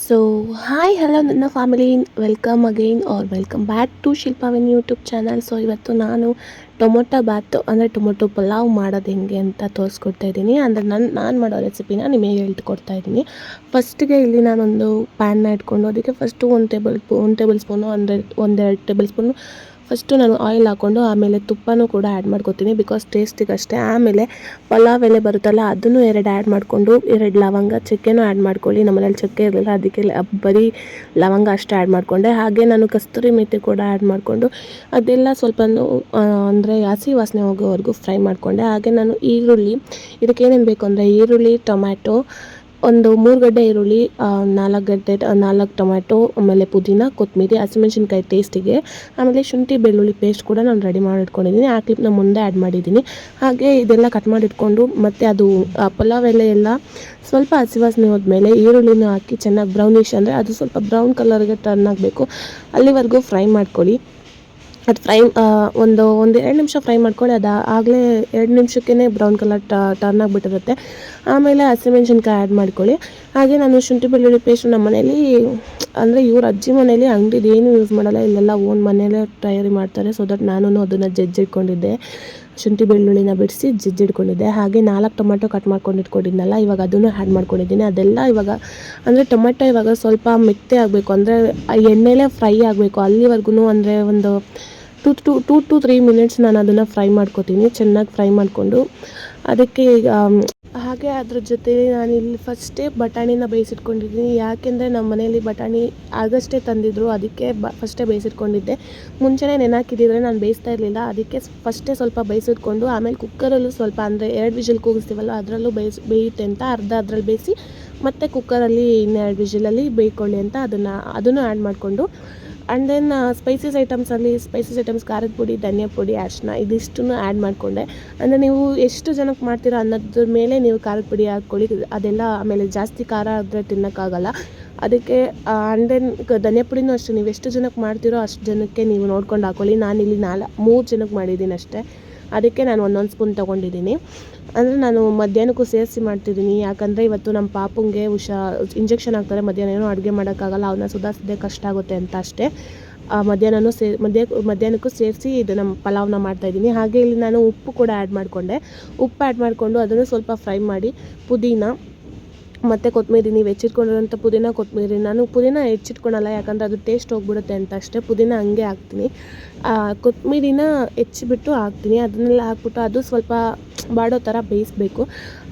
So hi hello ನನ್ನ family, welcome again or welcome back to ಶಿಲ್ಪಾವಿನ್ YouTube channel. So ಇವತ್ತು ನಾನು tomato ಬಾತು ಅಂದರೆ ಟೊಮೊಟೊ ಪಲಾವ್ ಮಾಡೋದು ಹೆಂಗೆ ಅಂತ ತೋರಿಸ್ಕೊಡ್ತಾ ಇದ್ದೀನಿ. ಅಂದರೆ ನಾನು ಮಾಡೋ ರೆಸಿಪಿನ ನಿಮಗೆ ಹೇಳ್ಕೊಡ್ತಾ ಇದ್ದೀನಿ. ಫಸ್ಟಿಗೆ ಇಲ್ಲಿ ನಾನೊಂದು ಪ್ಯಾನ್ನ ಇಟ್ಕೊಂಡು ಅದಕ್ಕೆ ಫಸ್ಟು ಒಂದು ಟೇಬಲ್ ಸ್ಪೂನು ಅಂದರೆ ಒಂದೆರಡು ಟೇಬಲ್ ಸ್ಪೂನು ಫಸ್ಟು ನಾನು ಆಯಿಲ್ ಹಾಕ್ಕೊಂಡು ಆಮೇಲೆ ತುಪ್ಪನೂ ಕೂಡ ಆ್ಯಡ್ ಮಾಡ್ಕೊತೀನಿ, ಬಿಕಾಸ್ ಟೇಸ್ಟಿಗೆ ಅಷ್ಟೇ. ಆಮೇಲೆ ಪಲಾವ್ ಎಲೆ ಬರುತ್ತಲ್ಲ ಅದನ್ನು 2 ಆ್ಯಡ್ ಮಾಡಿಕೊಂಡು 2 ಲವಂಗ, ಚಕ್ಕೆನೂ ಆ್ಯಡ್ ಮಾಡ್ಕೊಳ್ಳಿ. ನಮ್ಮನೇಲಿ ಚಕ್ಕೆ ಇರಲಿಲ್ಲ, ಅದಕ್ಕೆ ಬರೀ ಲವಂಗ ಅಷ್ಟೇ ಆ್ಯಡ್ ಮಾಡಿಕೊಂಡೆ. ಹಾಗೆ ನಾನು ಕಸ್ತೂರಿ ಮೆಥಿ ಕೂಡ ಆ್ಯಡ್ ಮಾಡಿಕೊಂಡು ಅದೆಲ್ಲ ಸ್ವಲ್ಪ ಅಂದರೆ ಹಸಿ ವಾಸನೆ ಹೋಗೋವರೆಗೂ ಫ್ರೈ ಮಾಡಿಕೊಂಡೆ. ಹಾಗೆ ನಾನು ಈರುಳ್ಳಿ, ಇದಕ್ಕೇನೇನು ಬೇಕು ಅಂದರೆ ಈರುಳ್ಳಿ, ಟೊಮ್ಯಾಟೊ, ಒಂದು 3 ಗಡ್ಡೆ ಈರುಳ್ಳಿ, 4 ಟೊಮ್ಯಾಟೊ, ಆಮೇಲೆ ಪುದೀನ, ಕೊತ್ತಂಬರಿ, ಹಸಿಮೆಣ್ಸಿನ್ಕಾಯಿ ಟೇಸ್ಟಿಗೆ, ಆಮೇಲೆ ಶುಂಠಿ ಬೆಳ್ಳುಳ್ಳಿ ಪೇಸ್ಟ್ ಕೂಡ ನಾನು ರೆಡಿ ಮಾಡಿ ಇಟ್ಕೊಂಡಿದ್ದೀನಿ. ಆ ಕ್ಲಿಪ್ನ ಮುಂದೆ ಆ್ಯಡ್ ಮಾಡಿದ್ದೀನಿ. ಹಾಗೆ ಇದೆಲ್ಲ ಕಟ್ ಮಾಡಿ ಇಟ್ಕೊಂಡು ಮತ್ತು ಅದು ಪಲಾವ್ ಎಲೆ ಎಲ್ಲ ಸ್ವಲ್ಪ ಹಸಿ ವಾಸನೆ ಹೋದ್ಮೇಲೆ ಈರುಳ್ಳಿನ ಹಾಕಿ ಚೆನ್ನಾಗಿ ಬ್ರೌನಿಷ್ ಅಂದರೆ ಅದು ಸ್ವಲ್ಪ ಬ್ರೌನ್ ಕಲರ್ಗೆ ಟರ್ನ್ ಆಗಬೇಕು, ಅಲ್ಲಿವರೆಗೂ ಫ್ರೈ ಮಾಡ್ಕೊಳ್ಳಿ. ಅದು ಫ್ರೈ ಒಂದು 2 ನಿಮಿಷ ಫ್ರೈ ಮಾಡ್ಕೊಳ್ಳಿ. ಅದು ಆಗಲೇ 2 ನಿಮಿಷಕ್ಕೇ ಬ್ರೌನ್ ಕಲರ್ ಟರ್ನ್ ಆಗಿಬಿಟ್ಟಿರುತ್ತೆ. ಆಮೇಲೆ ಹಸಿಮೆಣ್ಸಿನ್ಕಾಯಿ ಆ್ಯಡ್ ಮಾಡ್ಕೊಳ್ಳಿ. ಹಾಗೆ ನಾನು ಶುಂಠಿ ಬೆಳ್ಳುಳ್ಳಿ ಪೇಸ್ಟ್ ನಮ್ಮ ಮನೇಲಿ ಅಂದರೆ ಇವ್ರ ಅಜ್ಜಿ ಮನೇಲಿ ಅಂಗಡಿದು ಏನು ಯೂಸ್ ಮಾಡಲ್ಲ, ಇಲ್ಲೆಲ್ಲ ಓನ್ ಮನೆಯಲ್ಲೇ ತಯಾರಿ ಮಾಡ್ತಾರೆ. ಸೊ ದಟ್ ನಾನು ಅದನ್ನು ಜಜ್ಜಿಟ್ಕೊಂಡಿದ್ದೆ, ಶುಂಠಿ ಬೆಳ್ಳುಳ್ಳಿನ ಬಿಡಿಸಿ ಜಜ್ಜಿಟ್ಕೊಂಡಿದ್ದೆ. ಹಾಗೆ 4 ಟೊಮೆಟೊ ಕಟ್ ಮಾಡ್ಕೊಂಡು ಇಟ್ಕೊಂಡಿದ್ನಲ್ಲ, ಇವಾಗ ಅದನ್ನು ಆ್ಯಡ್ ಮಾಡ್ಕೊಂಡಿದ್ದೀನಿ. ಅದೆಲ್ಲ ಇವಾಗ ಅಂದರೆ ಟೊಮೆಟೊ ಇವಾಗ ಸ್ವಲ್ಪ ಮೆತ್ತೆ ಆಗಬೇಕು, ಅಂದರೆ ಎಣ್ಣೆಲೇ ಫ್ರೈ ಆಗಬೇಕು, ಅಲ್ಲಿವರೆಗೂ ಅಂದರೆ ಒಂದು 2 to 3 ಮಿನಿಟ್ಸ್ ನಾನು ಅದನ್ನು ಫ್ರೈ ಮಾಡ್ಕೊತೀನಿ. ಚೆನ್ನಾಗಿ ಫ್ರೈ ಮಾಡಿಕೊಂಡು ಅದಕ್ಕೆ ಹಾಗೆ ಅದ್ರ ಜೊತೆ ನಾನಿಲ್ಲಿ ಫಸ್ಟೇ ಬಟಾಣಿನ ಬೇಯಿಸಿಟ್ಕೊಂಡಿದ್ದೀನಿ. ಯಾಕೆಂದರೆ ನಮ್ಮ ಮನೇಲಿ ಬಟಾಣಿ ಆಗಷ್ಟೇ ತಂದಿದ್ರು, ಅದಕ್ಕೆ ಫಸ್ಟೇ ಬೇಯಿಸಿಟ್ಕೊಂಡಿದ್ದೆ. ಮುಂಚೆನೇ ನೆನಾಕಿದ್ದಿದ್ರೆ ನಾನು ಬೇಯಿಸ್ತಾ ಇರಲಿಲ್ಲ, ಅದಕ್ಕೆ ಫಸ್ಟೇ ಸ್ವಲ್ಪ ಬೇಯಿಸಿಟ್ಕೊಂಡು ಆಮೇಲೆ ಕುಕ್ಕರಲ್ಲೂ ಸ್ವಲ್ಪ ಅಂದರೆ 2 ವಿಷಲ್ ಕೂಗಿಸ್ತೀವಲ್ಲ ಅದರಲ್ಲೂ ಬೇಯುತ್ತೆ ಅಂತ ಅದ್ರಲ್ಲಿ ಬೇಯಿಸಿ ಮತ್ತು ಕುಕ್ಕರಲ್ಲಿ 2 ವಿಷಲಲ್ಲಿ ಬೇಯ್ಕೊಳ್ಳಿ ಅಂತ ಅದನ್ನು ಆ್ಯಡ್ ಮಾಡಿಕೊಂಡು ಆ್ಯಂಡ್ ದೆನ್ ಸ್ಪೈಸಸ್ ಐಟಮ್ಸ್ ಖಾರದ ಪುಡಿ, ಧನಿಯಾ ಪುಡಿ, ಅರಿಶಿನ ಇದಿಷ್ಟನ್ನು ಆ್ಯಡ್ ಮಾಡಿಕೊಂಡೆ. ಅಂದರೆ ನೀವು ಎಷ್ಟು ಜನಕ್ಕೆ ಮಾಡ್ತೀರೋ ಅನ್ನೋದ್ರ ಮೇಲೆ ನೀವು ಖಾರದ ಪುಡಿ ಹಾಕ್ಕೊಳ್ಳಿ. ಅದೆಲ್ಲ ಆಮೇಲೆ ಜಾಸ್ತಿ ಖಾರ ಆದರೆ ತಿನ್ನೋಕ್ಕಾಗಲ್ಲ, ಅದಕ್ಕೆ ಆ್ಯಂಡ್ ದೆನ್ ಧನಿಯಾ ಪುಡಿನೂ ಅಷ್ಟೇ, ನೀವು ಎಷ್ಟು ಜನಕ್ಕೆ ಮಾಡ್ತೀರೋ ಅಷ್ಟು ಜನಕ್ಕೆ ನೀವು ನೋಡ್ಕೊಂಡು ಹಾಕ್ಕೊಳ್ಳಿ. ನಾನಿಲ್ಲಿ 3 ಜನಕ್ಕೆ ಮಾಡಿದ್ದೀನಿ ಅಷ್ಟೇ, ಅದಕ್ಕೆ ನಾನು 1 ಸ್ಪೂನ್ ತೊಗೊಂಡಿದ್ದೀನಿ. ಅಂದರೆ ನಾನು ಮಧ್ಯಾಹ್ನಕ್ಕೂ ಸೇರಿಸಿ ಮಾಡ್ತಿದ್ದೀನಿ, ಯಾಕಂದರೆ ಇವತ್ತು ನಮ್ಮ ಪಾಪುಂಗೆ ಇಂಜೆಕ್ಷನ್ ಹಾಕ್ತಾರೆ. ಮಧ್ಯಾಹ್ನ ಏನೋ ಅಡುಗೆ ಮಾಡೋಕ್ಕಾಗಲ್ಲ, ಅವನ್ನ ಸುಧಾರಿಸೋದೇ ಕಷ್ಟ ಆಗುತ್ತೆ ಅಂತ ಅಷ್ಟೇ ಮಧ್ಯಾಹ್ನಕ್ಕೂ ಸೇರಿಸಿ ಇದು ನಮ್ಮ ಪಲಾವ್ನ ಮಾಡ್ತಾಯಿದ್ದೀನಿ. ಹಾಗೆ ಇಲ್ಲಿ ನಾನು ಉಪ್ಪು ಕೂಡ ಆ್ಯಡ್ ಮಾಡಿಕೊಂಡು ಅದನ್ನು ಸ್ವಲ್ಪ ಫ್ರೈ ಮಾಡಿ ಪುದೀನ ಮತ್ತು ಕೊತ್ತಂಬರಿ, ನೀವು ಹೆಚ್ಚಿಟ್ಕೊಂಡಿರೋಂಥ ಪುದೀನ, ಕೊತ್ತಂಬರಿ, ನಾನು ಪುದೀನ ಹೆಚ್ಚಿಟ್ಕೊಳಲ್ಲ ಯಾಕಂದರೆ ಅದು ಟೇಸ್ಟ್ ಹೋಗ್ಬಿಡುತ್ತೆ ಅಂತ ಅಷ್ಟೇ. ಪುದೀನ ಹಂಗೆ ಹಾಕ್ತೀನಿ, ಕೊತ್ತಂಬರಿನ ಹೆಚ್ಚಿಬಿಟ್ಟು ಹಾಕ್ತೀನಿ. ಅದನ್ನೆಲ್ಲ ಹಾಕ್ಬಿಟ್ಟು ಅದು ಸ್ವಲ್ಪ ಬಾಡೋ ಥರ ಬೇಯಿಸಬೇಕು.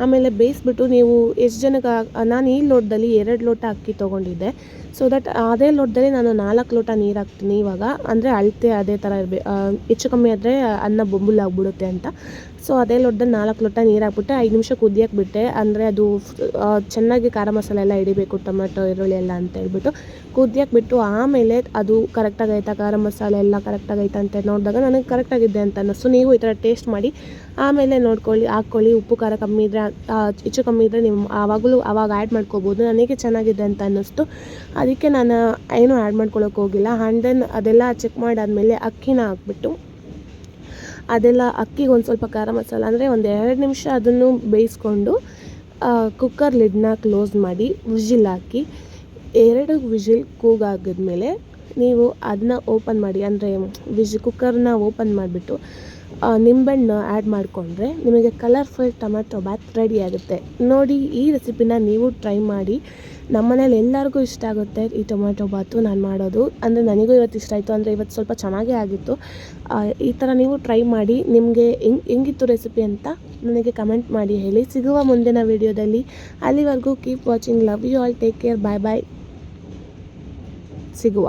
ಆಮೇಲೆ ಬೇಯಿಸ್ಬಿಟ್ಟು ನೀವು ಎಷ್ಟು ಜನಕ್ಕೆ ನಾನು ಈ ಲೋಟದಲ್ಲಿ 2 ಲೋಟ ಅಕ್ಕಿ ತೊಗೊಂಡಿದ್ದೆ. ಸೊ ದಟ್ ಅದೇ ಲೋಟದಲ್ಲಿ ನಾನು 4 ಲೋಟ ನೀರು ಹಾಕ್ತೀನಿ ಇವಾಗ, ಅಂದರೆ ಅಳತೆ ಅದೇ ಥರ ಹೆಚ್ಚು ಕಮ್ಮಿ ಆದರೆ ಅನ್ನ ಬೊಂಬುಲಾಗ್ಬಿಡುತ್ತೆ ಅಂತ. ಸೊ ಅದೇ ಲೋಟದಲ್ಲಿ 4 ಲೋಟ ನೀರು ಹಾಕ್ಬಿಟ್ಟು 5 ನಿಮಿಷ ಕುದಿಯೋಕೆ ಬಿಟ್ಟೆ. ಅಂದರೆ ಅದು ಚೆನ್ನಾಗಿ ಖಾರ ಮಸಾಲೆ ಎಲ್ಲ ಹಿಡಿಬೇಕು, ಟೊಮೆಟೊ ಈರುಳ್ಳಿ ಎಲ್ಲ ಅಂತ ಹೇಳ್ಬಿಟ್ಟು ಕುದಿಯೋಕೆ ಬಿಟ್ಟು ಆಮೇಲೆ ಅದು ಕರೆಕ್ಟಾಗೈತಾ, ಖಾರ ಮಸಾಲೆ ಎಲ್ಲ ಕರೆಕ್ಟಾಗೈತಾ ಅಂತ ನೋಡಿದಾಗ ನನಗೆ ಕರೆಕ್ಟಾಗಿದೆ ಅಂತ ಅನ್ನಿಸ್ತು. ನೀವು ಈ ಥರ ಟೇಸ್ಟ್ ಮಾಡಿ ಆಮೇಲೆ ಹಾಕ್ಕೊಳ್ಳಿ. ಉಪ್ಪು ಖಾರ ಕಮ್ಮಿ ಇದ್ದರೆ ಹೆಚ್ಚು ಕಮ್ಮಿ ಇದ್ದರೆ ನೀವು ಆವಾಗ ಆ್ಯಡ್ ಮಾಡ್ಕೋಬೋದು. ನನಗೆ ಚೆನ್ನಾಗಿದೆ ಅಂತ ಅನ್ನಿಸ್ತು, ಅದಕ್ಕೆ ನಾನು ಏನೂ ಆ್ಯಡ್ ಮಾಡ್ಕೊಳ್ಳೋಕೆ ಹೋಗಿಲ್ಲ. ಆ್ಯಂಡ್ ದೆನ್ ಅದೆಲ್ಲ ಚೆಕ್ ಮಾಡಾದಮೇಲೆ ಅಕ್ಕಿನ ಹಾಕ್ಬಿಟ್ಟು ಅದೆಲ್ಲ ಅಕ್ಕಿಗೆ ಒಂದು ಸ್ವಲ್ಪ ಖಾರ ಮಸಾಲ ಅಂದರೆ ಒಂದು 2 ನಿಮಿಷ ಅದನ್ನು ಬೇಯಿಸ್ಕೊಂಡು ಕುಕ್ಕರ್ ಲಿಡ್ನ ಕ್ಲೋಸ್ ಮಾಡಿ ವಿಜಿಲ್ ಹಾಕಿ 2 ವಿಜಿಲ್ ಕೂಗಾಗಿದ್ಮೇಲೆ ನೀವು ಅದನ್ನ ಓಪನ್ ಮಾಡಿ, ಅಂದರೆ ಕುಕ್ಕರ್ನ ಓಪನ್ ಮಾಡಿಬಿಟ್ಟು ನಿಂಬೆಹಣ್ಣು ಆ್ಯಡ್ ಮಾಡಿಕೊಂಡ್ರೆ ನಿಮಗೆ ಕಲರ್ಫುಲ್ ಟೊಮೆಟೊ ಬಾತ್ ರೆಡಿ ಆಗುತ್ತೆ. ನೋಡಿ, ಈ ರೆಸಿಪಿನ ನೀವು ಟ್ರೈ ಮಾಡಿ. ನಮ್ಮನೇಲಿ ಎಲ್ಲರಿಗೂ ಇಷ್ಟ ಆಗುತ್ತೆ ಈ ಟೊಮೆಟೊ ಬಾತು ನಾನು ಮಾಡೋದು. ಅಂದರೆ ನನಗೂ ಇವತ್ತು ಇಷ್ಟ ಆಯಿತು, ಅಂದರೆ ಇವತ್ತು ಸ್ವಲ್ಪ ಚೆನ್ನಾಗೇ ಆಗಿತ್ತು. ಈ ಥರ ನೀವು ಟ್ರೈ ಮಾಡಿ. ನಿಮಗೆ ಹೆಂಗಿತ್ತು ರೆಸಿಪಿ ಅಂತ ನನಗೆ ಕಮೆಂಟ್ ಮಾಡಿ ಹೇಳಿ. ಸಿಗುವ ಮುಂದಿನ ವೀಡಿಯೋದಲ್ಲಿ. ಅಲ್ಲಿವರೆಗೂ keep watching. Love you all. Take care. Bye bye. ಸಿಗುವ.